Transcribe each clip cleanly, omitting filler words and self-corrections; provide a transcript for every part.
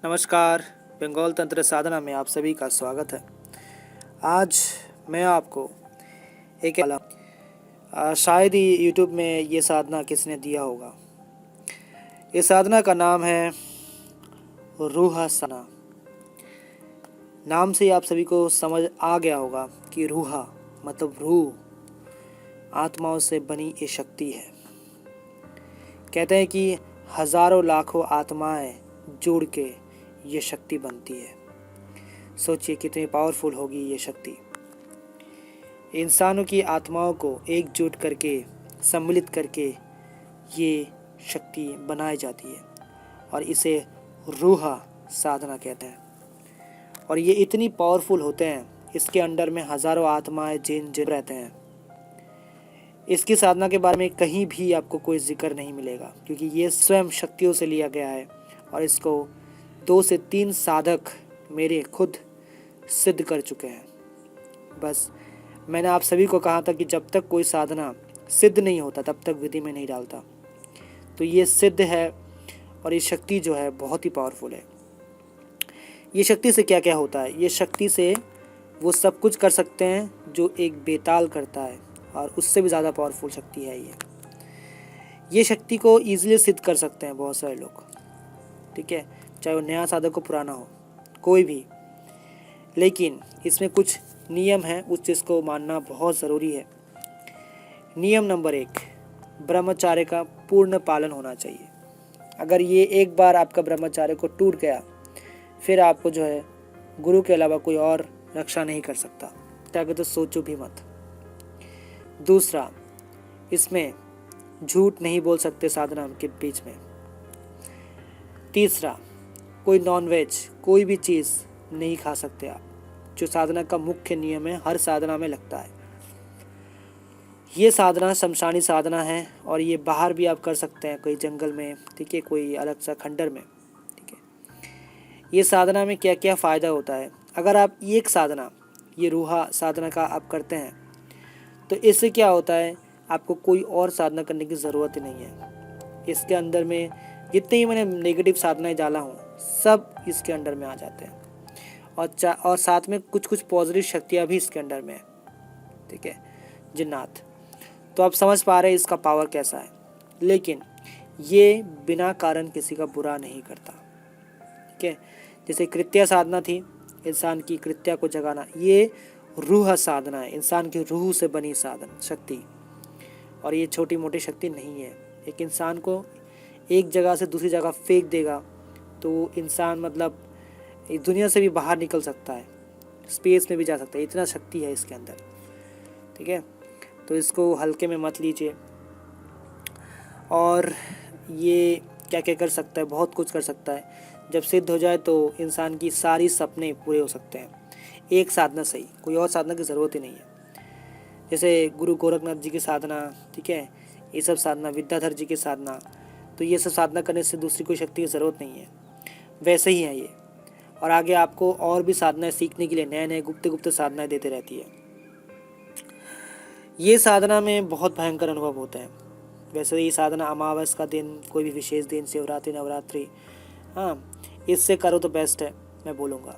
नमस्कार। बंगाल तंत्र साधना में आप सभी का स्वागत है। आज मैं आपको एक शायद ही यूट्यूब में ये साधना किसने दिया होगा। इस साधना का नाम है रूहासना। नाम से ही आप सभी को समझ आ गया होगा कि रूहा मतलब रूह, आत्माओं से बनी ये शक्ति है। कहते हैं कि हजारों लाखों आत्माएं जुड़ के ये शक्ति बनती है। सोचिए कितनी पावरफुल होगी ये शक्ति। इंसानों की आत्माओं को एकजुट करके सम्मिलित करके ये शक्ति बनाई जाती है और इसे रूह साधना कहते हैं। और ये इतनी पावरफुल होते हैं, इसके अंडर में हजारों आत्माएं जिन रहते हैं। इसकी साधना के बारे में कहीं भी आपको कोई जिक्र नहीं मिलेगा, क्योंकि ये स्वयं शक्तियों से लिया गया है और इसको 2 से 3 साधक मेरे खुद सिद्ध कर चुके हैं। बस मैंने आप सभी को कहा था कि जब तक कोई साधना सिद्ध नहीं होता तब तक विधि में नहीं डालता। तो ये सिद्ध है और ये शक्ति जो है बहुत ही पावरफुल है। ये शक्ति से क्या क्या होता है? ये शक्ति से वो सब कुछ कर सकते हैं जो एक बेताल करता है, और उससे भी ज़्यादा पावरफुल शक्ति है ये शक्ति को ईजिली सिद्ध कर सकते हैं बहुत सारे लोग, ठीक है, चाहे वो नया साधक हो पुराना हो कोई भी। लेकिन इसमें कुछ नियम हैं, उस चीज़ को मानना बहुत ज़रूरी है। नियम नंबर 1, ब्रह्मचार्य का पूर्ण पालन होना चाहिए। अगर ये एक बार आपका ब्रह्मचार्य को टूट गया, फिर आपको जो है गुरु के अलावा कोई और रक्षा नहीं कर सकता। ताकि तो सोचो भी मत। दूसरा, इसमें झूठ नहीं बोल सकते साधना के बीच में। तीसरा, कोई नॉनवेज कोई भी चीज़ नहीं खा सकते आप, जो साधना का मुख्य नियम है, हर साधना में लगता है। ये साधना शमशानी साधना है और ये बाहर भी आप कर सकते हैं, कोई जंगल में, ठीक है, कोई अलग सा खंडर में, ठीक है। ये साधना में क्या क्या फ़ायदा होता है? अगर आप एक साधना ये रूहा साधना का आप करते हैं तो इससे क्या होता है, आपको कोई और साधना करने की ज़रूरत ही नहीं है। इसके अंदर में जितने ही मैंने नेगेटिव साधनाएं डाला हूँ सब इसके अंडर में आ जाते हैं, और साथ में कुछ कुछ पॉजिटिव शक्तियाँ भी इसके अंडर में है, ठीक है, जिन्नात। तो आप समझ पा रहे हैं इसका पावर कैसा है। लेकिन ये बिना कारण किसी का बुरा नहीं करता, ठीक है। जैसे कृत्या साधना थी, इंसान की कृत्या को जगाना, ये रूह साधना है, इंसान की रूह से बनी साधन शक्ति। और ये छोटी मोटी शक्ति नहीं है। एक इंसान को एक जगह से दूसरी जगह फेंक देगा तो इंसान मतलब इस दुनिया से भी बाहर निकल सकता है, स्पेस में भी जा सकता है, इतना शक्ति है इसके अंदर, ठीक है। तो इसको हल्के में मत लीजिए। और ये क्या क्या कर सकता है, बहुत कुछ कर सकता है। जब सिद्ध हो जाए तो इंसान की सारी सपने पूरे हो सकते हैं एक साधना से ही, कोई और साधना की ज़रूरत ही नहीं है। जैसे गुरु गोरखनाथ जी की साधना, ठीक है, ये सब साधना, विद्याधर जी की साधना, तो ये सब साधना करने से दूसरी कोई शक्ति की ज़रूरत नहीं है। वैसे ही है ये। और आगे आपको और भी साधनाएं सीखने के लिए नए नए गुप्त गुप्त साधनाएं देते रहती है। ये साधना में बहुत भयंकर अनुभव होते हैं। वैसे ये साधना अमावस का दिन, कोई भी विशेष दिन, शिवरात्रि, नवरात्रि, हाँ, इससे करो तो बेस्ट है, मैं बोलूँगा।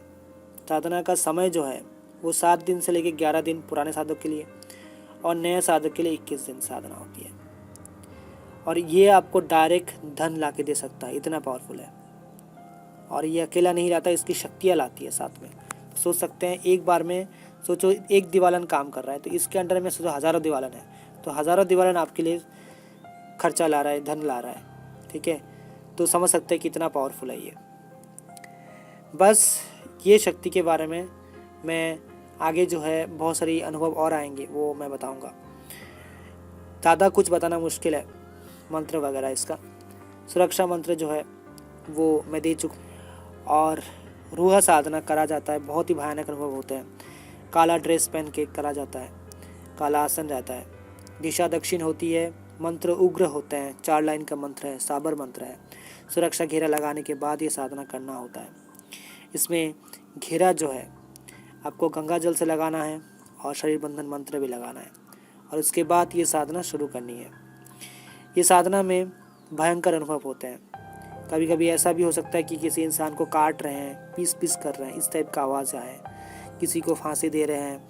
साधना का समय जो है वो 7 दिन से लेकर 11 दिन पुराने साधक के लिए, और नए साधक के लिए 21 दिन साधना होती है। और ये आपको डायरेक्ट धन ला के दे सकता है, इतना पावरफुल है। और ये अकेला नहीं रहता, इसकी शक्तियाँ लाती है साथ में। सोच सकते हैं एक बार में, सोचो एक दिवालन काम कर रहा है तो इसके अंडर में सोचो हज़ारों दिवालन है, तो हज़ारों दिवालन आपके लिए खर्चा ला रहा है, धन ला रहा है, ठीक है। तो समझ सकते हैं कितना पावरफुल है ये। बस ये शक्ति के बारे में मैं आगे जो है बहुत सारी अनुभव और आएंगे, वो मैं बताऊंगा। ज़्यादा कुछ बताना मुश्किल है, मंत्र वगैरह इसका सुरक्षा मंत्र जो है वो मैं दे चुका। और रूह साधना करा जाता है, बहुत ही भयानक अनुभव होते हैं। काला ड्रेस पहन के करा जाता है, काला आसन रहता है, दिशा दक्षिण होती है, मंत्र उग्र होते हैं, 4 लाइन का मंत्र है, साबर मंत्र है। सुरक्षा घेरा लगाने के बाद ये साधना करना होता है। इसमें घेरा जो है आपको गंगा जल से लगाना है और शरीर बंधन मंत्र भी लगाना है, और उसके बाद ये साधना शुरू करनी है। ये साधना में भयंकर अनुभव होते हैं। कभी कभी ऐसा भी हो सकता है कि किसी इंसान को काट रहे हैं, पीस पीस कर रहे हैं, इस टाइप का आवाज़ आए, किसी को फांसी दे रहे हैं,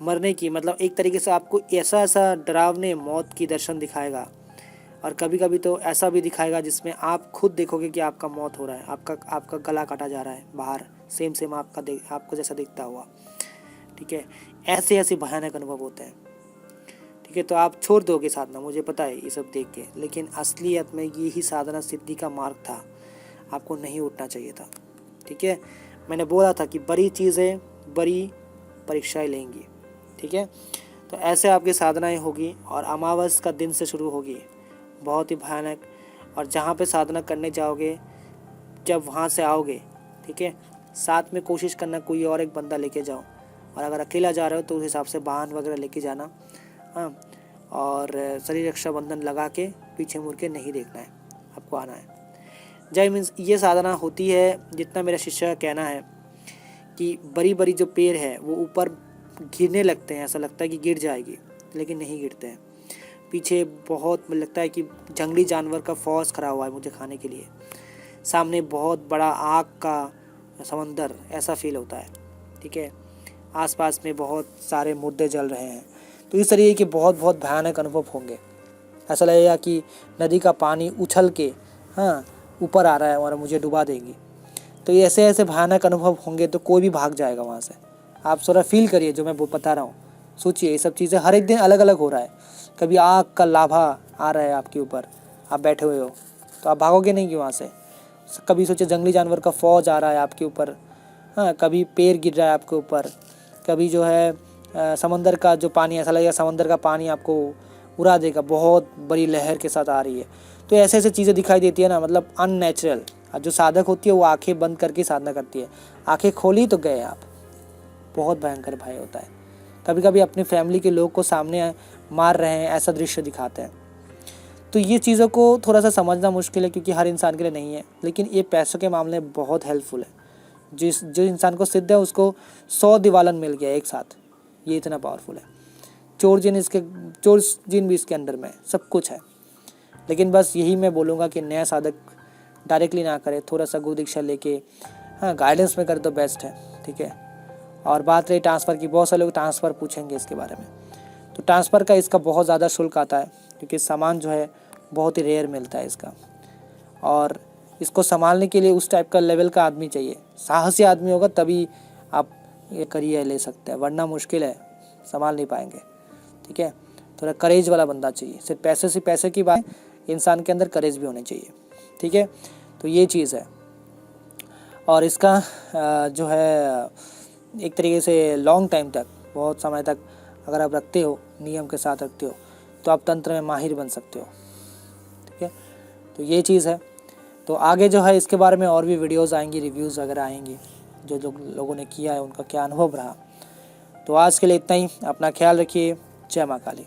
मरने की, मतलब एक तरीके से आपको ऐसा ऐसा डरावने मौत की दर्शन दिखाएगा। और कभी कभी तो ऐसा भी दिखाएगा जिसमें आप खुद देखोगे कि आपका मौत हो रहा है, आपका गला काटा जा रहा है बाहर, सेम आपको जैसा दिखता हुआ। ठीक है, ऐसे ऐसे भयानक अनुभव होते हैं। ठीक है, तो आप छोड़ दोगे साधना, मुझे पता है ये सब देख के, लेकिन असलियत में ये ही साधना सिद्धि का मार्ग था। आपको नहीं उठना चाहिए था। ठीक है, मैंने बोला था कि बड़ी चीज़ें बड़ी परीक्षाएं लेंगी। ठीक है, तो ऐसे आपकी साधनाएं होगी और अमावस का दिन से शुरू होगी, बहुत ही भयानक। और जहाँ पे साधना करने जाओगे, जब वहाँ से आओगे, ठीक है, साथ में कोशिश करना कोई और एक बंदा लेके जाओ, और अगर अकेला जा रहे हो तो उस हिसाब से वाहन वगैरह लेके जाना। हाँ, और शरीर रक्षा बंधन लगा के पीछे मुड़ के नहीं देखना है, आपको आना है। जय मीन्स ये साधना होती है, जितना मेरा शिष्य का कहना है कि बड़ी बड़ी जो पेड़ है वो ऊपर गिरने लगते हैं, ऐसा लगता है कि गिर जाएगी, लेकिन नहीं गिरते हैं। पीछे बहुत लगता है कि जंगली जानवर का फौज खड़ा हुआ है मुझे खाने के लिए, सामने बहुत बड़ा आग का समंदर, ऐसा फील होता है। ठीक है, आसपास में बहुत सारे मुर्दे जल रहे हैं। तो इस तरीके के बहुत बहुत भयानक अनुभव होंगे। ऐसा लगेगा कि नदी का पानी उछल के ऊपर आ रहा है और मुझे डुबा देगी। तो ये ऐसे ऐसे भयानक अनुभव होंगे, तो कोई भी भाग जाएगा वहाँ से। आप थोड़ा फील करिए जो मैं बता रहा हूँ, सोचिए, ये सब चीज़ें हर एक दिन अलग अलग हो रहा है। कभी आग का लाभा आ रहा है आपके ऊपर, आप बैठे हुए हो, तो आप भागोगे नहीं कि वहाँ से। कभी सोचिए जंगली जानवर का फौज आ रहा है आपके ऊपर, कभी पेड़ गिर रहा है आपके ऊपर, कभी जो है समंदर का जो पानी, ऐसा लगेगा समंदर का पानी आपको उड़ा देगा, बहुत बड़ी लहर के साथ आ रही है। तो ऐसे ऐसे चीज़ें दिखाई देती है ना, मतलब अननेचुरल। जो साधक होती है वो आंखें बंद करके साधना करती है, आंखें खोली तो गए आप। बहुत भयंकर भय होता है। कभी कभी अपनी फैमिली के लोग को सामने मार रहे हैं, ऐसा दृश्य दिखाते हैं। तो ये चीज़ों को थोड़ा सा समझना मुश्किल है, क्योंकि हर इंसान के लिए नहीं है, लेकिन ये पैसों के मामले में बहुत हेल्पफुल है। जो इंसान को सिद्ध है उसको 100 दिवालन मिल गया एक साथ, ये इतना पावरफुल है। चोर जिन भी इसके अंडर में सब कुछ है। लेकिन बस यही मैं बोलूँगा कि नया साधक डायरेक्टली ना करे, थोड़ा सा गुरु दीक्षा लेके गाइडेंस में करे तो बेस्ट है। ठीक है, और बात रही ट्रांसफ़र की, बहुत सारे लोग ट्रांसफ़र पूछेंगे इसके बारे में। तो ट्रांसफ़र का इसका बहुत ज़्यादा शुल्क आता है, क्योंकि सामान जो है बहुत ही रेयर मिलता है इसका, और इसको संभालने के लिए उस टाइप का लेवल का आदमी चाहिए, साहसी आदमी होगा तभी आप ये करियर ले सकते हैं, वरना मुश्किल है, संभाल नहीं पाएंगे। ठीक है, थोड़ा करेज वाला बंदा चाहिए। सिर्फ पैसे की बात, इंसान के अंदर करेज भी होनी चाहिए। ठीक है, तो ये चीज़ है। और इसका जो है एक तरीके से लॉन्ग टाइम तक, बहुत समय तक अगर आप रखते हो, नियम के साथ रखते हो, तो आप तंत्र में माहिर बन सकते हो। ठीक है, तो ये चीज़ है। तो आगे जो है इसके बारे में और भी वीडियोस आएंगी, रिव्यूज़ वगैरह आएंगी, जो लोगों ने किया है उनका क्या अनुभव रहा। तो आज के लिए इतना ही, अपना ख्याल रखिए। जय माँ काली।